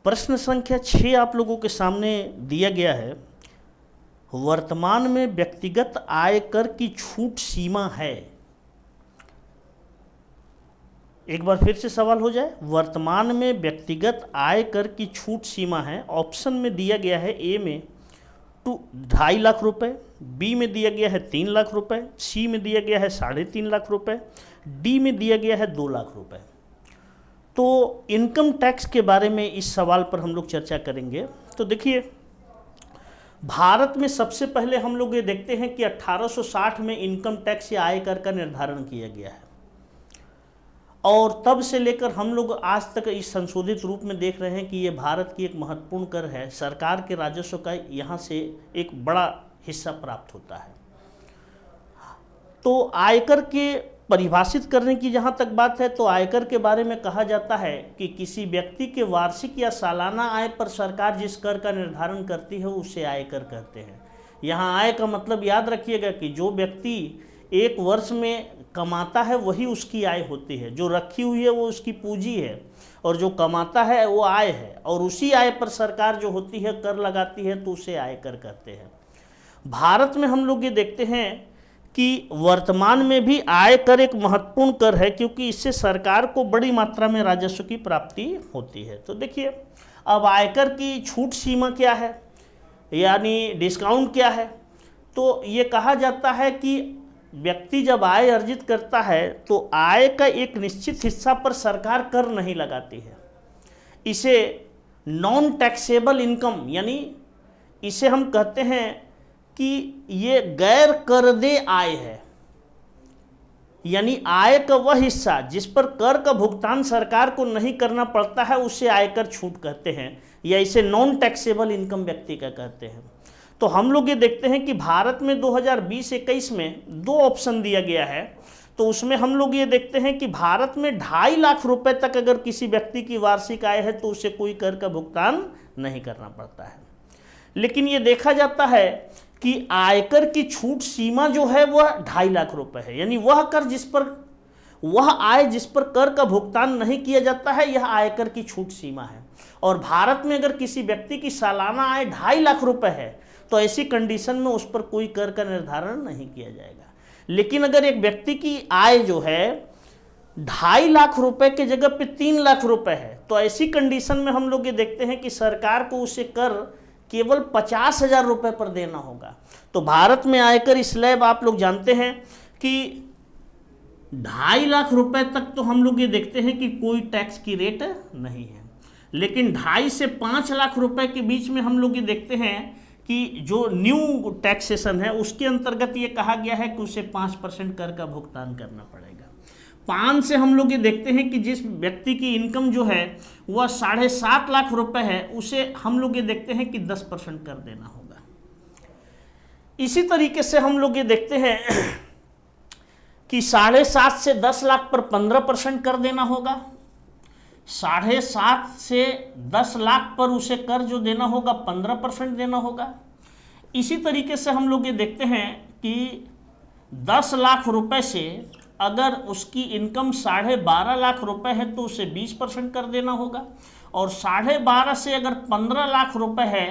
प्रश्न संख्या 6 आप लोगों के सामने दिया गया है। वर्तमान में व्यक्तिगत आयकर की छूट सीमा है। एक बार फिर से सवाल हो जाए, वर्तमान में व्यक्तिगत आयकर की छूट सीमा है। ऑप्शन में दिया गया है ए में 2.5 लाख रुपए, बी में दिया गया है 3 लाख रुपए, सी में दिया गया है 3.5 लाख रुपए, डी में दिया गया है 2 लाख रुपए। तो इनकम टैक्स के बारे में इस सवाल पर हम लोग चर्चा करेंगे। तो देखिए, भारत में सबसे पहले हम लोग ये देखते हैं कि 1860 में इनकम टैक्स या आयकर का निर्धारण किया गया है, और तब से लेकर हम लोग आज तक इस संशोधित रूप में देख रहे हैं कि ये भारत की एक महत्वपूर्ण कर है। सरकार के राजस्व का यहाँ से एक बड़ा हिस्सा प्राप्त होता है। तो आयकर के परिभाषित करने की जहाँ तक बात है, तो आयकर के बारे में कहा जाता है कि किसी व्यक्ति के वार्षिक या सालाना आय पर सरकार जिस कर का निर्धारण करती है उसे आयकर कहते हैं। यहाँ आय का मतलब याद रखिएगा कि जो व्यक्ति एक वर्ष में कमाता है वही उसकी आय होती है। जो रखी हुई है वो उसकी पूंजी है, और जो कमाता है वो आय है, और उसी आय पर सरकार जो होती है कर लगाती है, तो उसे आयकर कहते हैं। भारत में हम लोग ये देखते हैं कि वर्तमान में भी आयकर एक महत्वपूर्ण कर है, क्योंकि इससे सरकार को बड़ी मात्रा में राजस्व की प्राप्ति होती है। तो देखिए, अब आयकर की छूट सीमा क्या है, यानी डिस्काउंट क्या है। तो ये कहा जाता है कि व्यक्ति जब आय अर्जित करता है तो आय का एक निश्चित हिस्सा पर सरकार कर नहीं लगाती है। इसे नॉन टैक्सेबल इनकम, यानी इसे हम कहते हैं कि ये गैर कर दे आय है। यानी आय का वह हिस्सा जिस पर कर का भुगतान सरकार को नहीं करना पड़ता है उसे आयकर छूट कहते हैं, या इसे नॉन टैक्सेबल इनकम व्यक्ति का कहते हैं। तो हम लोग ये देखते हैं कि भारत में 2020-21 में 2 ऑप्शन दिया गया है। तो उसमें हम लोग ये देखते हैं कि भारत में 2.5 लाख रुपए तक अगर किसी व्यक्ति की वार्षिक आय है तो उसे कोई कर का भुगतान नहीं करना पड़ता है। लेकिन ये देखा जाता है कि आयकर की छूट सीमा जो है वह 2.5 लाख रुपए है। यानी वह कर जिस पर, वह आय जिस पर कर का भुगतान नहीं किया जाता है, यह आयकर की छूट सीमा है। और भारत में अगर किसी व्यक्ति की सालाना आय 2.5 लाख रुपए है तो ऐसी कंडीशन में उस पर कोई कर का निर्धारण नहीं किया जाएगा। लेकिन अगर एक व्यक्ति की आय जो है 2.5 लाख रुपए के जगह पे 3 लाख रुपए है, तो ऐसी कंडीशन में हम लोग ये देखते हैं कि सरकार को उसे कर केवल 50,000 रुपए पर देना होगा। तो भारत में आयकर स्लैब आप लोग जानते हैं कि 2.5 लाख रुपए तक तो हम लोग ये देखते हैं कि कोई टैक्स की रेट नहीं है। लेकिन 2.5 से 5 लाख रुपए के बीच में हम लोग ये देखते हैं कि जो न्यू टैक्सेशन है उसके अंतर्गत ये कहा गया है कि उसे 5% कर का भुगतान करना पड़ेगा। 5 से हम लोग ये देखते हैं कि जिस व्यक्ति की इनकम जो है वह 7.5 लाख रुपए है, उसे हम लोग ये देखते हैं कि 10% कर देना होगा। इसी तरीके से हम लोग ये देखते हैं कि 7.5 से 10 लाख पर 15% कर देना होगा। 7.5 से 10 लाख पर उसे कर जो देना होगा 15% देना होगा। इसी तरीके से हम लोग ये देखते हैं कि 10 लाख रुपए से अगर उसकी इनकम 12.5 लाख रुपए है तो उसे 20% कर देना होगा, और 12.5 से अगर 15 लाख रुपए है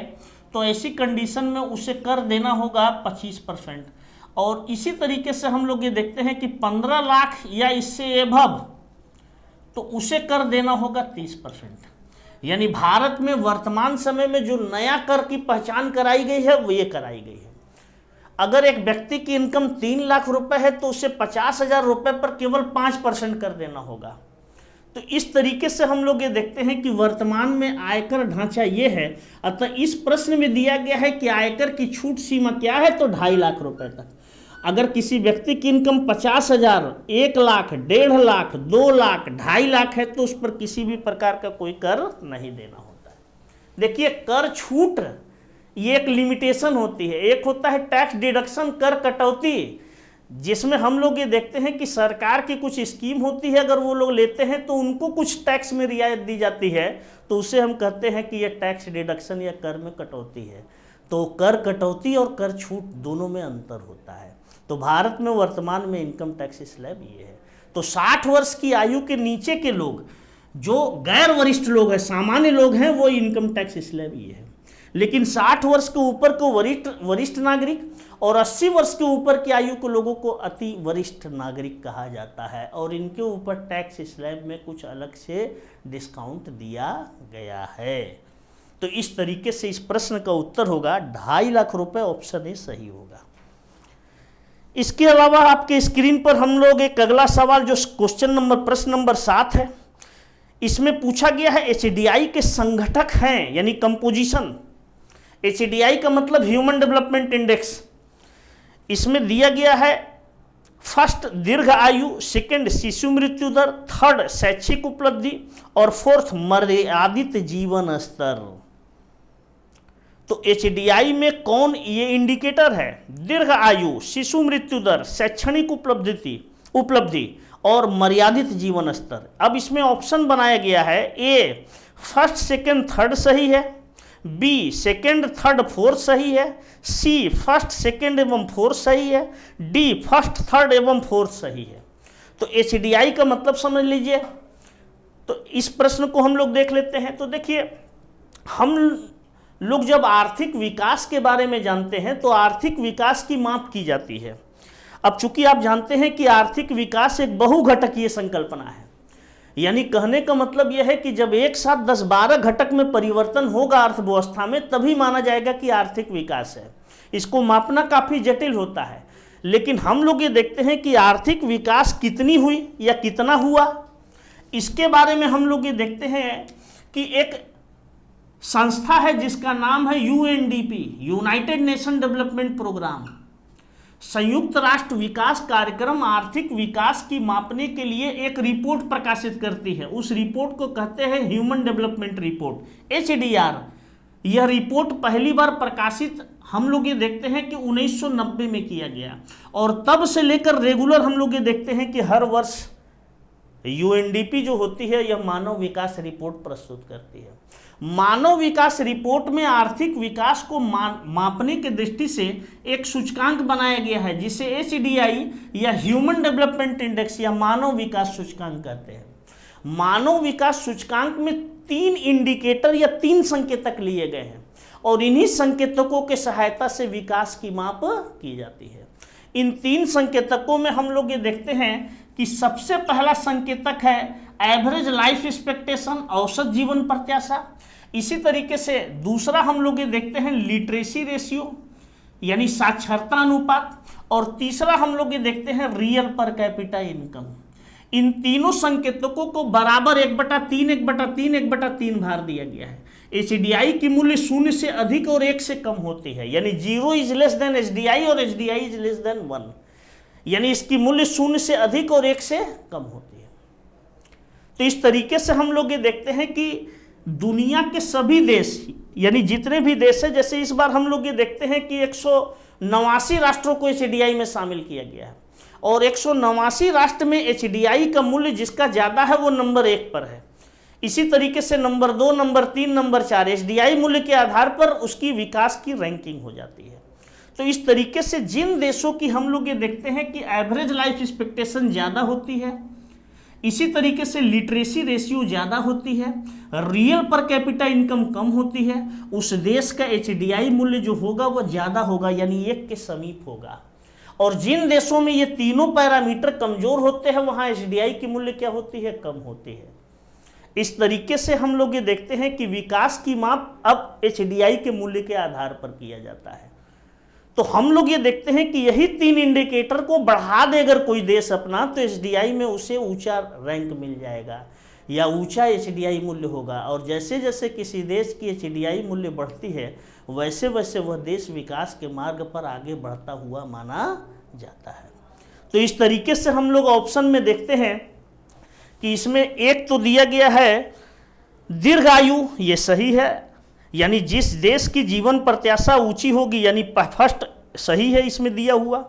तो ऐसी कंडीशन में उसे कर देना होगा 25%। और इसी तरीके से हम लोग ये देखते हैं कि 15 लाख या इससे एभव तो उसे कर देना होगा 30%। यानी भारत में वर्तमान समय में जो नया कर की पहचान कराई गई है वो ये कराई गई है। अगर एक व्यक्ति की इनकम 3 लाख रुपए है तो उसे 50,000 रुपए पर केवल 5% कर देना होगा। तो इस तरीके से हम लोग ये देखते हैं कि वर्तमान में आयकर ढांचा ये है। अतः इस प्रश्न में दिया गया है कि आयकर की छूट सीमा क्या है, तो 2.5 लाख रुपए तक। अगर किसी व्यक्ति की इनकम 50,000, 1 लाख, 1.5 लाख, 2 लाख, 2.5 लाख है तो उस पर किसी भी प्रकार का कोई कर नहीं देना होता है। देखिए, कर छूट ये एक लिमिटेशन होती है। एक होता है टैक्स डिडक्शन, कर कटौती, जिसमें हम लोग ये देखते हैं कि सरकार की कुछ स्कीम होती है, अगर वो लोग लेते हैं तो उनको कुछ टैक्स में रियायत दी जाती है, तो उसे हम कहते हैं कि ये टैक्स डिडक्शन या कर में कटौती है। तो कर कटौती और कर छूट दोनों में अंतर होता है। तो भारत में वर्तमान में इनकम टैक्स स्लैब ये है। तो 60 वर्ष की आयु के नीचे के लोग जो गैर वरिष्ठ लोग हैं, सामान्य लोग हैं, वो इनकम टैक्स स्लैब ये है। लेकिन 60 वर्ष के ऊपर को वरिष्ठ नागरिक और 80 वर्ष के ऊपर की आयु के लोगों को अति वरिष्ठ नागरिक कहा जाता है, और इनके ऊपर टैक्स स्लैब में कुछ अलग से डिस्काउंट दिया गया है। तो इस तरीके से इस प्रश्न का उत्तर होगा 2.5 लाख रुपए, ऑप्शन ए सही होगा। इसके अलावा आपके स्क्रीन पर हम लोग एक अगला सवाल जो प्रश्न नंबर 7 है, इसमें पूछा गया है एचडीआई के संगठक हैं, यानी कंपोजिशन। एचडीआई का मतलब ह्यूमन डेवलपमेंट इंडेक्स। इसमें दिया गया है फर्स्ट दीर्घ आयु, सेकंड शिशु मृत्यु दर, थर्ड शैक्षिक उपलब्धि और फोर्थ मर्यादित जीवन स्तर। तो एचडीआई में कौन ये इंडिकेटर है? दीर्घ आयु, शिशु मृत्यु दर, शैक्षणिक उपलब्धि और मर्यादित जीवन स्तर। अब इसमें ऑप्शन बनाया गया है, ए फर्स्ट सेकंड थर्ड सही है, बी सेकंड थर्ड फोर्थ सही है, सी फर्स्ट सेकंड एवं फोर्थ सही है, डी फर्स्ट थर्ड एवं फोर्थ सही है। तो एचडीआई का मतलब समझ लीजिए। तो इस प्रश्न को हम लोग देख लेते हैं। तो देखिए, हम लोग जब आर्थिक विकास के बारे में जानते हैं तो आर्थिक विकास की माप की जाती है। अब चूंकि आप जानते हैं कि आर्थिक विकास एक बहुघटकीय संकल्पना है, यानी कहने का मतलब यह है कि जब एक साथ 10-12 घटक में परिवर्तन होगा अर्थव्यवस्था में, तभी माना जाएगा कि आर्थिक विकास है। इसको मापना काफ़ी जटिल होता है, लेकिन हम लोग ये देखते हैं कि आर्थिक विकास कितनी हुई या कितना हुआ, इसके बारे में हम लोग ये देखते हैं कि एक संस्था है जिसका नाम है UNDP, united nation development programme, संयुक्त राष्ट्र विकास कार्यक्रम आर्थिक विकास की मापने के लिए एक रिपोर्ट प्रकाशित करती है। उस रिपोर्ट को कहते हैं ह्यूमन डेवलपमेंट रिपोर्ट, एचडीआर। यह रिपोर्ट पहली बार प्रकाशित हम लोग ये देखते हैं कि 1990 में किया गया, और तब से लेकर रेगुलर हम लोग ये देखते हैं कि हर वर्ष यूएनडीपी जो होती है यह मानव विकास रिपोर्ट प्रस्तुत करती है। मानव विकास रिपोर्ट में आर्थिक विकास को मापने की दृष्टि से एक सूचकांक बनाया गया है जिसे एचडीआई या ह्यूमन डेवलपमेंट इंडेक्स या मानव विकास सूचकांक कहते हैं। मानव विकास सूचकांक में 3 इंडिकेटर या 3 संकेतक लिए गए हैं, और इन्हीं संकेतकों के सहायता से विकास की माप की जाती है। इन 3 संकेतकों में हम लोग ये देखते हैं कि सबसे पहला संकेतक है एवरेज लाइफ एक्सपेक्टेशन, औसत जीवन प्रत्याशा। इसी तरीके से दूसरा हम लोग ये देखते हैं लिटरेसी रेशियो, यानी साक्षरता अनुपात, और तीसरा हम लोग ये देखते हैं रियल पर कैपिटा इनकम। इन तीनों संकेतकों को बराबर 1/3, 1/3, 1/3 भार दिया गया है। एचडीआई की मूल्य 0 से अधिक और 1 से कम होती है, यानी 0 इज लेस देन एचडीआई और एचडीआई इज लेस देन 1, यानी इसकी मूल्य 0 से अधिक और 1 से कम होती है। तो इस तरीके से हम लोग ये देखते हैं कि दुनिया के सभी देश, यानी जितने भी देश है, जैसे इस बार हम लोग ये देखते हैं कि 189 राष्ट्रों को एचडीआई में शामिल किया गया है, और 189 राष्ट्र में एचडीआई का मूल्य जिसका ज़्यादा है वो नंबर 1 पर है। इसी तरीके से नंबर 2, नंबर 3, नंबर 4 एचडीआई मूल्य के आधार पर उसकी विकास की रैंकिंग हो जाती है। तो इस तरीके से जिन देशों की हम लोग ये देखते हैं कि एवरेज लाइफ एक्सपेक्टेशन ज़्यादा होती है, इसी तरीके से लिटरेसी रेशियो ज़्यादा होती है, रियल पर कैपिटा इनकम कम होती है, उस देश का एचडीआई मूल्य जो होगा वह ज़्यादा होगा, यानी 1 के समीप होगा। और जिन देशों में ये तीनों पैरामीटर कमज़ोर होते हैं वहाँ एचडीआई की मूल्य क्या होती है? कम होती है। इस तरीके से हम लोग ये देखते हैं कि विकास की माप अब एचडीआई के मूल्य के आधार पर किया जाता है। तो हम लोग ये देखते हैं कि यही 3 इंडिकेटर को बढ़ा दे अगर कोई देश अपना, तो एचडीआई में उसे ऊंचा रैंक मिल जाएगा या ऊंचा एचडीआई मूल्य होगा। और जैसे जैसे किसी देश की एचडीआई मूल्य बढ़ती है वैसे वैसे वह देश विकास के मार्ग पर आगे बढ़ता हुआ माना जाता है। तो इस तरीके से हम लोग ऑप्शन में देखते हैं कि इसमें एक तो दिया गया है दीर्घायु, ये सही है, यानी जिस देश की जीवन प्रत्याशा ऊंची होगी, यानी फर्स्ट सही है इसमें दिया हुआ।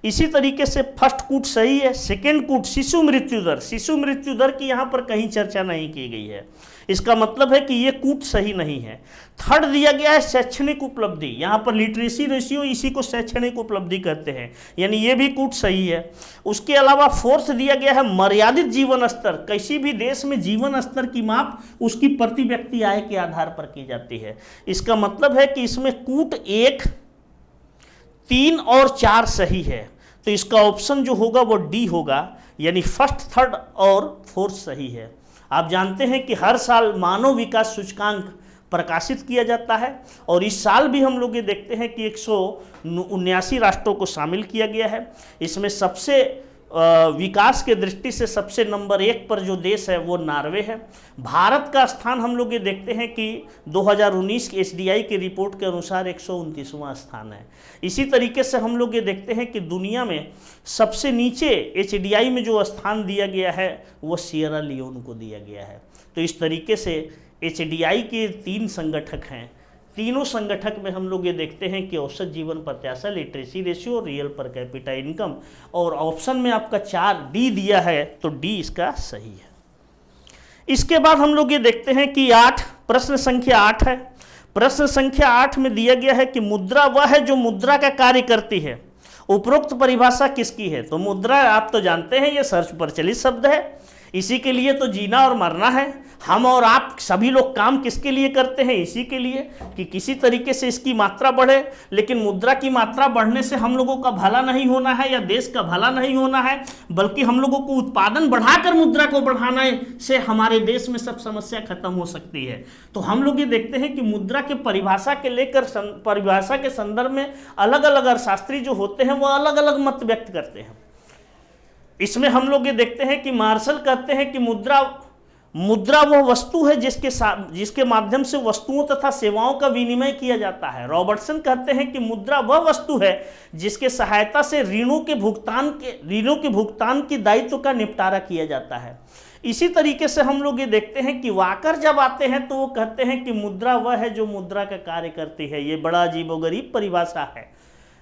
इसी तरीके से फर्स्ट कूट सही है। सेकंड कूट शिशु मृत्यु दर की यहाँ पर कहीं चर्चा नहीं की गई है, इसका मतलब है कि ये कूट सही नहीं है। थर्ड दिया गया है शैक्षणिक उपलब्धि, यहाँ पर लिटरेसी रेशियो, इसी को शैक्षणिक उपलब्धि कहते हैं, यानी ये भी कूट सही है। उसके अलावा फोर्थ दिया गया है मर्यादित जीवन स्तर, किसी भी देश में जीवन स्तर की माप उसकी प्रति व्यक्ति आय के आधार पर की जाती है। इसका मतलब है कि इसमें कूट 1, 3 और 4 सही है, तो इसका ऑप्शन जो होगा वो डी होगा, यानी फर्स्ट, थर्ड और फोर्थ सही है। आप जानते हैं कि हर साल मानव विकास सूचकांक प्रकाशित किया जाता है और इस साल भी हम लोग ये देखते हैं कि 179 राष्ट्रों को शामिल किया गया है। इसमें सबसे विकास के दृष्टि से सबसे नंबर 1 पर जो देश है वो नॉर्वे है। भारत का स्थान हम लोग ये देखते हैं कि 2019 की एसडीआई की रिपोर्ट के अनुसार 129वां स्थान है। इसी तरीके से हम लोग ये देखते हैं कि दुनिया में सबसे नीचे एचडीआई में जो स्थान दिया गया है वो सियरा लियोन को दिया गया है। तो इस तरीके से एचडीआई के 3 संगठक हैं, तीनों संगठक में हम लोग ये देखते हैं कि औसत जीवन प्रत्याशा, literacy ratio, real per capita income, और ऑप्शन में आपका 4 डी दिया है, तो डी इसका सही है। इसके बाद हम लोग ये देखते हैं कि 8, प्रश्न संख्या 8 है। प्रश्न संख्या 8 में दिया गया है कि मुद्रा वह है जो मुद्रा का कार्य करती है, उपरोक्त परिभाषा किसकी है? तो मुद्रा आप तो जानते हैं ये सर्च प्रचलित शब्द है, इसी के लिए तो जीना और मरना है। हम और आप सभी लोग काम किसके लिए करते हैं? इसी के लिए कि किसी तरीके से इसकी मात्रा बढ़े। लेकिन मुद्रा की मात्रा बढ़ने से हम लोगों का भला नहीं होना है या देश का भला नहीं होना है, बल्कि हम लोगों को उत्पादन बढ़ाकर मुद्रा को बढ़ाने से हमारे देश में सब समस्या खत्म हो सकती है। तो हम लोग ये देखते हैं कि मुद्रा के परिभाषा के लेकर परिभाषा के संदर्भ में अलग अलग अर्थशास्त्री जो होते हैं वो अलग अलग मत व्यक्त करते हैं। इसमें हम लोग ये देखते हैं कि मार्शल कहते हैं कि मुद्रा वह वस्तु है जिसके माध्यम से वस्तुओं तथा सेवाओं का विनिमय किया जाता है। रॉबर्टसन कहते हैं कि मुद्रा वह वस्तु है जिसके सहायता से ऋणों के भुगतान की दायित्व का निपटारा किया जाता है। इसी तरीके से हम लोग ये देखते हैं कि वाकर जब आते हैं तो वो कहते हैं कि मुद्रा वह है जो मुद्रा का कार्य करती है। ये बड़ा अजीबोगरीब परिभाषा है,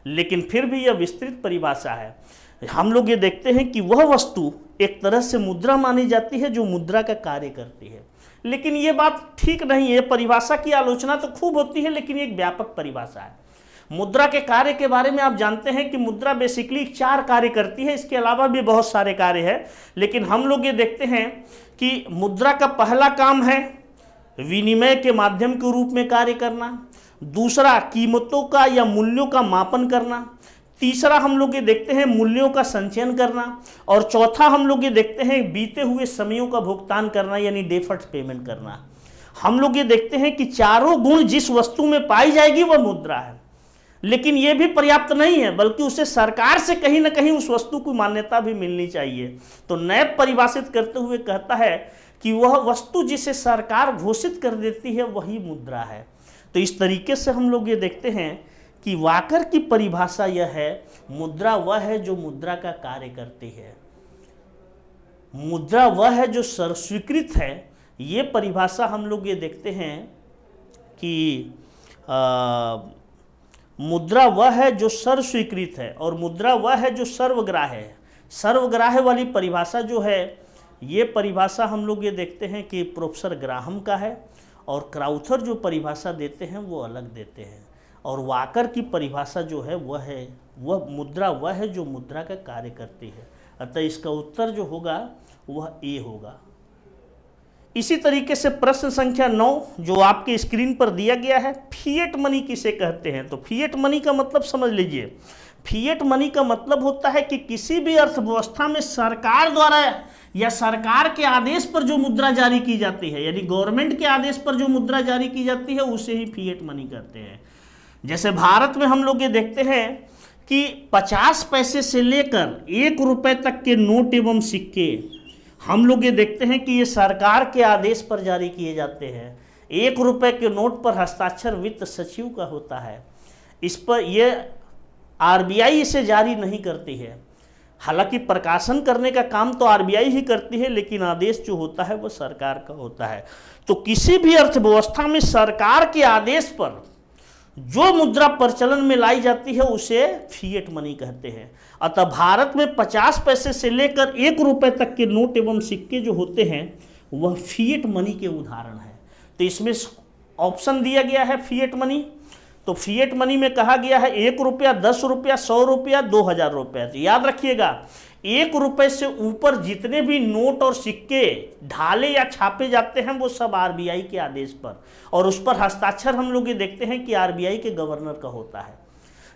लेकिन फिर भी यह विस्तृत परिभाषा है। हम लोग ये देखते हैं कि वह वस्तु एक तरह से मुद्रा मानी जाती है जो मुद्रा का कार्य करती है, लेकिन ये बात ठीक नहीं है। परिभाषा की आलोचना तो खूब होती है, लेकिन एक व्यापक परिभाषा है। मुद्रा के कार्य के बारे में आप जानते हैं कि मुद्रा बेसिकली 4 कार्य करती है, इसके अलावा भी बहुत सारे कार्य हैं, लेकिन हम लोग ये देखते हैं कि मुद्रा का पहला काम है विनिमय के माध्यम के रूप में कार्य करना, दूसरा कीमतों का या मूल्यों का मापन करना, तीसरा हम लोग ये देखते हैं मूल्यों का संचयन करना, और चौथा हम लोग ये देखते हैं बीते हुए समयों का भुगतान करना यानी डेफर्ड पेमेंट करना। हम लोग ये देखते हैं कि चारों गुण जिस वस्तु में पाई जाएगी वह मुद्रा है, लेकिन यह भी पर्याप्त नहीं है, बल्कि उसे सरकार से कहीं ना कहीं उस वस्तु को मान्यता भी मिलनी चाहिए। तो नैब परिभाषित करते हुए कहता है कि वह वस्तु जिसे सरकार घोषित कर देती है वही मुद्रा है। तो इस तरीके से हम लोग ये देखते हैं कि वाकर की परिभाषा यह है, मुद्रा वह है जो मुद्रा का कार्य करती है, मुद्रा वह है जो सर्वस्वीकृत है। ये परिभाषा हम लोग ये देखते हैं कि मुद्रा वह है जो सर्वस्वीकृत है और मुद्रा वह है जो सर्वग्राह्य है। सर्वग्राह्य वाली परिभाषा जो है, ये परिभाषा हम लोग ये देखते हैं कि प्रोफेसर ग्राहम का है, और क्राउथर जो परिभाषा देते हैं वो अलग देते हैं। और वाकर की परिभाषा जो है वह मुद्रा वह है जो मुद्रा का कार्य करती है। अतः इसका उत्तर जो होगा वह ए होगा। इसी तरीके से प्रश्न संख्या 9 जो आपके स्क्रीन पर दिया गया है, फिएट मनी किसे कहते हैं? तो फिएट मनी का मतलब समझ लीजिए। फिएट मनी का मतलब होता है कि किसी भी अर्थव्यवस्था में सरकार द्वारा या सरकार के आदेश पर जो मुद्रा जारी की जाती है, यानी गवर्नमेंट के आदेश पर जो मुद्रा जारी की जाती है उसे ही फिएट मनी कहते हैं। जैसे भारत में हम लोग ये देखते हैं कि 50 पैसे से लेकर 1 रुपए तक के नोट एवं सिक्के हम लोग ये देखते हैं कि ये सरकार के आदेश पर जारी किए जाते हैं। 1 रुपए के नोट पर हस्ताक्षर वित्त सचिव का होता है। इस पर ये आरबीआई इसे जारी नहीं करती है। हालांकि प्रकाशन करने का काम तो आरबीआई ही करती है, लेकिन आदेश जो होता है वो सरकार का होता है। तो किसी भी अर्थव्यवस्था में सरकार के आदेश पर जो मुद्रा प्रचलन में लाई जाती है उसे फिएट मनी कहते हैं। अतः भारत में 50 पैसे से लेकर 1 रुपए तक के नोट एवं सिक्के जो होते हैं वह फिएट मनी के उदाहरण है। तो इसमें ऑप्शन दिया गया है फिएट मनी। तो फिएट मनी में कहा गया है 1 रुपया, 10 रुपया, 100 रुपया, 2000 रुपया। तो याद रखिएगा 1 रुपये से ऊपर जितने भी नोट और सिक्के ढाले या छापे जाते हैं वो सब आरबीआई के आदेश पर, और उस पर हस्ताक्षर हम लोग ये देखते हैं कि आरबीआई के गवर्नर का होता है।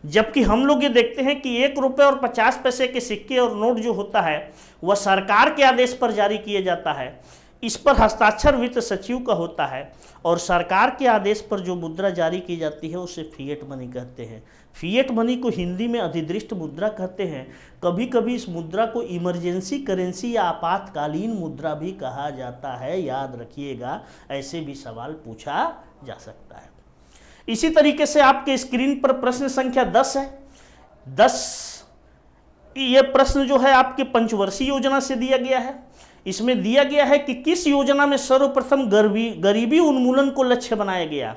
जबकि हम लोग ये देखते हैं कि 1 रुपये और 50 पैसे के सिक्के और नोट जो होता है वह सरकार के आदेश पर जारी किया जाता है। इस पर हस्ताक्षर वित्त सचिव का होता है, और सरकार के आदेश पर जो मुद्रा जारी की जाती है उसे फिएट मनी कहते हैं। फिएट मनी को हिंदी में अधिदृष्ट मुद्रा कहते हैं। कभी कभी इस मुद्रा को इमरजेंसी करेंसी या आपातकालीन मुद्रा भी कहा जाता है। याद रखिएगा, ऐसे भी सवाल पूछा जा सकता है। इसी तरीके से आपके स्क्रीन पर प्रश्न संख्या 10 है। 10 ये प्रश्न जो है आपके पंचवर्षीय योजना से दिया गया है। इसमें दिया गया है कि किस योजना में सर्वप्रथम गरीबी उन्मूलन को लक्ष्य बनाया गया।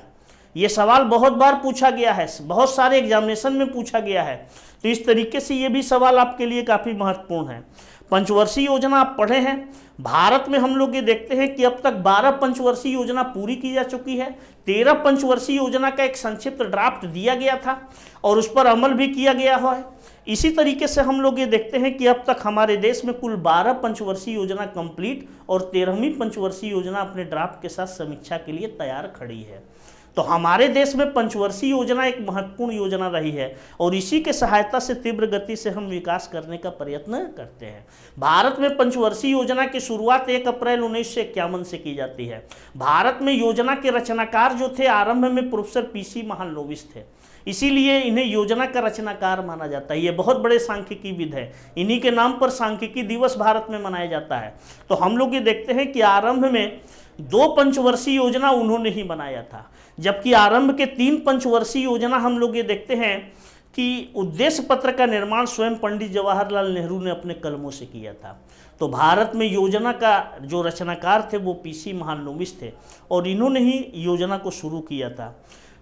ये सवाल बहुत बार पूछा गया है, बहुत सारे एग्जामिनेशन में पूछा गया है। तो इस तरीके से ये भी सवाल आपके लिए काफ़ी महत्वपूर्ण है। पंचवर्षीय योजना आप पढ़े हैं। भारत में हम लोग ये देखते हैं कि अब तक 12 पंचवर्षीय योजना पूरी की जा चुकी है। 13 पंचवर्षीय योजना का एक संक्षिप्त ड्राफ्ट दिया गया था और उस पर अमल भी किया गया है। इसी तरीके से हम लोग ये देखते हैं कि अब तक हमारे देश में कुल 12 पंचवर्षीय योजना कंप्लीट और 13वीं पंचवर्षीय योजना अपने ड्राफ्ट के साथ समीक्षा के लिए तैयार खड़ी है। तो हमारे देश में पंचवर्षीय योजना एक महत्वपूर्ण योजना रही है और इसी के सहायता से तीव्र गति से हम विकास करने का प्रयत्न करते हैं। भारत में पंचवर्षीय योजना की शुरुआत 1 अप्रैल 1951 से की जाती है। भारत में योजना के रचनाकार जो थे आरंभ में प्रोफेसर पीसी महालनोबिस थे, इसीलिए इन्हें योजना का रचनाकार माना जाता है। ये बहुत बड़े सांख्यिकीविद है, इन्हीं के नाम पर सांख्यिकी दिवस भारत में मनाया जाता है। तो हम लोग ये देखते हैं कि आरंभ में 2 पंचवर्षीय योजना उन्होंने ही बनाया था, जबकि आरंभ के 3 पंचवर्षीय योजना हम लोग ये देखते हैं कि उद्देश्य पत्र का निर्माण स्वयं पंडित जवाहरलाल नेहरू ने अपने कलमों से किया था। तो भारत में योजना का जो रचनाकार थे वो पीसी महालनोबिस थे और इन्होंने ही योजना को शुरू किया था।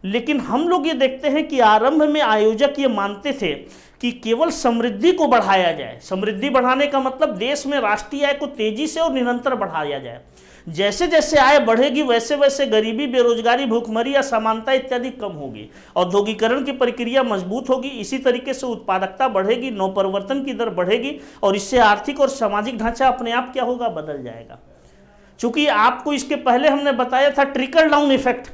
लेकिन हम लोग ये देखते हैं कि आरंभ में आयोजक ये मानते थे कि केवल समृद्धि को बढ़ाया जाए। समृद्धि बढ़ाने का मतलब देश में राष्ट्रीय आय को तेजी से और निरंतर बढ़ाया जाए। जैसे जैसे आय बढ़ेगी वैसे वैसे गरीबी, बेरोजगारी, भूखमरी, असमानता इत्यादि कम होगी, औद्योगिकरण की प्रक्रिया मजबूत होगी। इसी तरीके से उत्पादकता बढ़ेगी, नवपरिवर्तन की दर बढ़ेगी और इससे आर्थिक और सामाजिक ढांचा अपने आप क्या होगा, बदल जाएगा। चूंकि आपको इसके पहले हमने बताया था ट्रिकल डाउन इफेक्ट,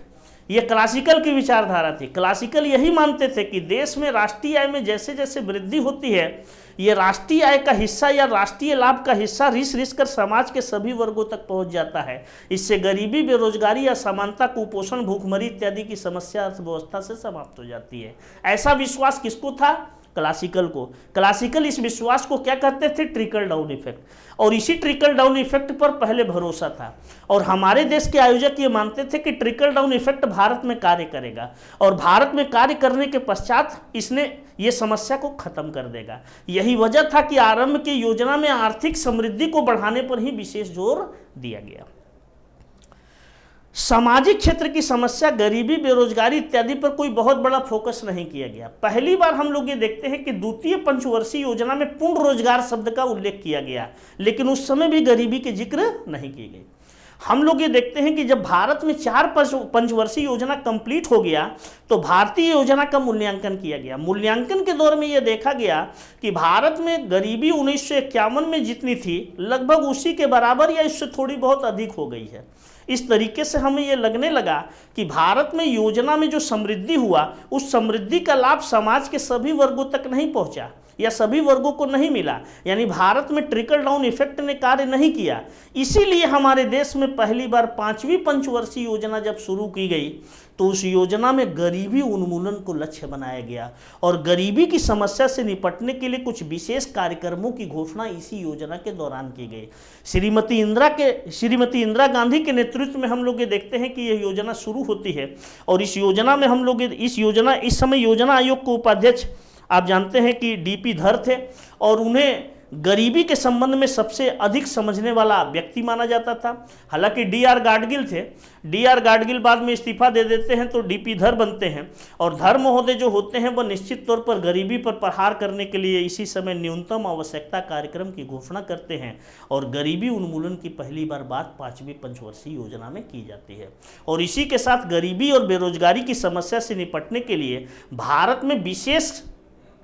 ये क्लासिकल की विचारधारा थी। क्लासिकल यही मानते थे कि देश में राष्ट्रीय आय में जैसे जैसे वृद्धि होती है ये राष्ट्रीय आय का हिस्सा या राष्ट्रीय लाभ का हिस्सा रिस रिस कर समाज के सभी वर्गों तक पहुंच जाता है। इससे गरीबी, बेरोजगारी, असमानता, कुपोषण, भूखमरी इत्यादि की समस्या अर्थव्यवस्था से समाप्त हो जाती है। ऐसा विश्वास किसको था? क्लासिकल को। क्लासिकल इस विश्वास को क्या कहते थे? Trickle down effect. और इसी ट्रिकल डाउन इफेक्ट पर पहले भरोसा था और हमारे देश के आयोजक ये मानते थे कि ट्रिकल डाउन इफेक्ट भारत में कार्य करेगा और भारत में कार्य करने के पश्चात इसने ये समस्या को खत्म कर देगा। यही वजह था कि आरंभ की योजना में आर्थिक समृद्धि को बढ़ाने पर ही विशेष जोर दिया गया। सामाजिक क्षेत्र की समस्या, गरीबी, बेरोजगारी इत्यादि पर कोई बहुत बड़ा फोकस नहीं किया गया। पहली बार हम लोग ये देखते हैं कि द्वितीय पंचवर्षीय योजना में पूर्ण रोजगार शब्द का उल्लेख किया गया, लेकिन उस समय भी गरीबी के जिक्र नहीं की गई। हम लोग ये देखते हैं कि जब भारत में 4 पंचवर्षीय योजना कंप्लीट हो गया तो भारतीय योजना का मूल्यांकन किया गया। मूल्यांकन के दौर में यह देखा गया कि भारत में गरीबी 1951 में जितनी थी लगभग उसी के बराबर या इससे थोड़ी बहुत अधिक हो गई है। इस तरीके से हमें ये लगने लगा कि भारत में योजना में जो समृद्धि हुआ उस समृद्धि का लाभ समाज के सभी वर्गों तक नहीं पहुंचा या सभी वर्गों को नहीं मिला, यानी भारत में ट्रिकल डाउन इफेक्ट ने कार्य नहीं किया। इसीलिए हमारे देश में पहली बार 5वीं पंचवर्षीय योजना जब शुरू की गई तो उस योजना में गरीबी उन्मूलन को लक्ष्य बनाया गया और गरीबी की समस्या से निपटने के लिए कुछ विशेष कार्यक्रमों की घोषणा इसी योजना के दौरान की गई। श्रीमती इंदिरा गांधी के नेतृत्व में हम लोग ये देखते हैं कि यह योजना शुरू होती है और इस योजना में हम लोग इस समय योजना आयोग के उपाध्यक्ष आप जानते हैं कि डीपी धर थे और उन्हें गरीबी के संबंध में सबसे अधिक समझने वाला व्यक्ति माना जाता था। हालांकि डी.आर. गाडगिल थे। डी.आर. गाडगिल बाद में इस्तीफा दे देते हैं तो डी.पी. धर बनते हैं, और धर महोदय जो होते हैं वह निश्चित तौर पर गरीबी पर प्रहार करने के लिए इसी समय न्यूनतम आवश्यकता कार्यक्रम की घोषणा करते हैं, और गरीबी उन्मूलन की पहली बार बात 5वीं पंचवर्षीय योजना में की जाती है। और इसी के साथ गरीबी और बेरोजगारी की समस्या से निपटने के लिए भारत में विशेष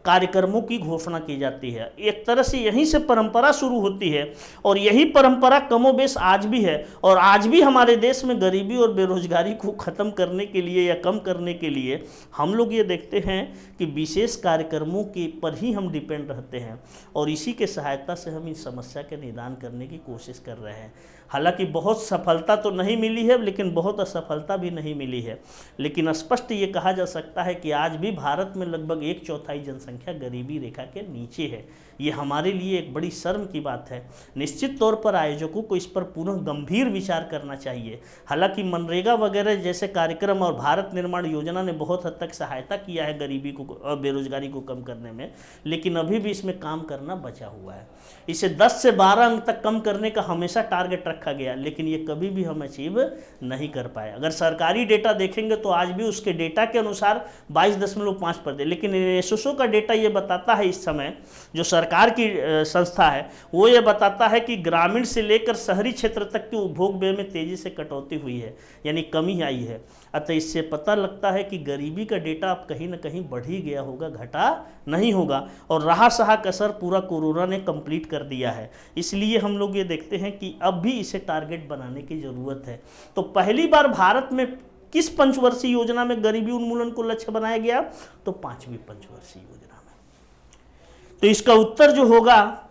कार्यक्रमों की घोषणा की जाती है। एक तरह से यहीं से परंपरा शुरू होती है, और यही परंपरा कमोबेश आज भी है। और आज भी हमारे देश में गरीबी और बेरोजगारी को ख़त्म करने के लिए या कम करने के लिए हम लोग ये देखते हैं कि विशेष कार्यक्रमों के पर ही हम डिपेंड रहते हैं, और इसी के सहायता से हम इस समस्या के निदान करने की कोशिश कर रहे हैं। हालांकि बहुत सफलता तो नहीं मिली है, लेकिन बहुत असफलता भी नहीं मिली है। लेकिन स्पष्ट ये कहा जा सकता है कि आज भी भारत में लगभग 1/4 जनसंख्या गरीबी रेखा के नीचे है। ये हमारे लिए एक बड़ी शर्म की बात है। निश्चित तौर पर आयोजकों को इस पर पुनः गंभीर विचार करना चाहिए। हालांकि मनरेगा वगैरह जैसे कार्यक्रम और भारत निर्माण योजना ने बहुत हद तक सहायता किया है गरीबी को और बेरोजगारी को कम करने में, लेकिन अभी भी इसमें काम करना बचा हुआ है। इसे 10 से 12 अंक तक कम करने का हमेशा टारगेट रखा गया, लेकिन ये कभी भी हम अचीव नहीं कर पाए। अगर सरकारी डेटा देखेंगे तो आज भी उसके डेटा के अनुसार 22.5%, लेकिन एसोसो का डेटा ये बताता है, इस समय जो सरकार की संस्था है वो ये बताता है कि ग्रामीण से लेकर शहरी क्षेत्र तक के उपभोग व्यय में तेजी से कटौती हुई है, यानी कमी आई है। अतः इससे पता लगता है कि गरीबी का डेटा अब कहीं ना कहीं बढ़ ही गया होगा, घटा नहीं होगा। और रहा सहा कसर पूरा कोरोना ने कंप्लीट कर दिया है। इसलिए हम लोग ये देखते हैं कि अब भी इसे टारगेट बनाने की ज़रूरत है। तो पहली बार भारत में किस पंचवर्षीय योजना में गरीबी उन्मूलन को लक्ष्य बनाया गया? तो 5वीं पंचवर्षीय योजना में। तो इसका उत्तर जो होगा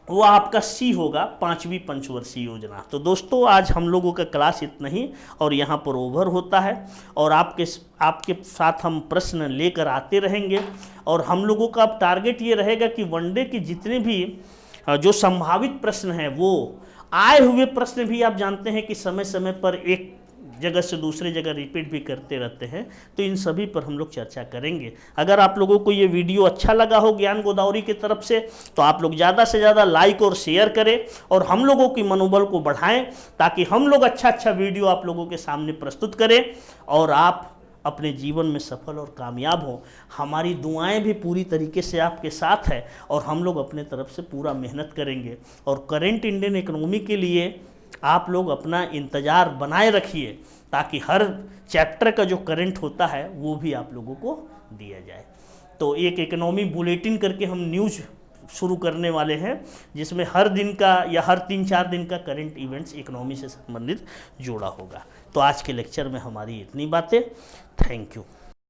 वो आपका सी होगा, 5वीं पंचवर्षीय योजना। तो दोस्तों आज हम लोगों का क्लास इतना ही और यहाँ पर ओवर होता है, और आपके साथ हम प्रश्न लेकर आते रहेंगे। और हम लोगों का अब टारगेट ये रहेगा कि वनडे के जितने भी जो संभावित प्रश्न हैं, वो आए हुए प्रश्न भी आप जानते हैं कि समय समय पर एक जगह से दूसरे जगह रिपीट भी करते रहते हैं, तो इन सभी पर हम लोग चर्चा करेंगे। अगर आप लोगों को ये वीडियो अच्छा लगा हो ज्ञान गोदावरी की तरफ से, तो आप लोग ज़्यादा से ज़्यादा लाइक और शेयर करें और हम लोगों की मनोबल को बढ़ाएं, ताकि हम लोग अच्छा वीडियो आप लोगों के सामने प्रस्तुत करें और आप अपने जीवन में सफल और कामयाब हो। हमारी दुआएं भी पूरी तरीके से आपके साथ है, और हम लोग अपने तरफ से पूरा मेहनत करेंगे। और करेंट इंडियन इकोनॉमी के लिए आप लोग अपना इंतज़ार बनाए रखिए, ताकि हर चैप्टर का जो करंट होता है वो भी आप लोगों को दिया जाए। तो एक इकोनॉमी बुलेटिन करके हम न्यूज़ शुरू करने वाले हैं, जिसमें हर दिन का या हर 3-4 दिन का करंट इवेंट्स इकोनॉमी से संबंधित जोड़ा होगा। तो आज के लेक्चर में हमारी इतनी बातें। Thank you.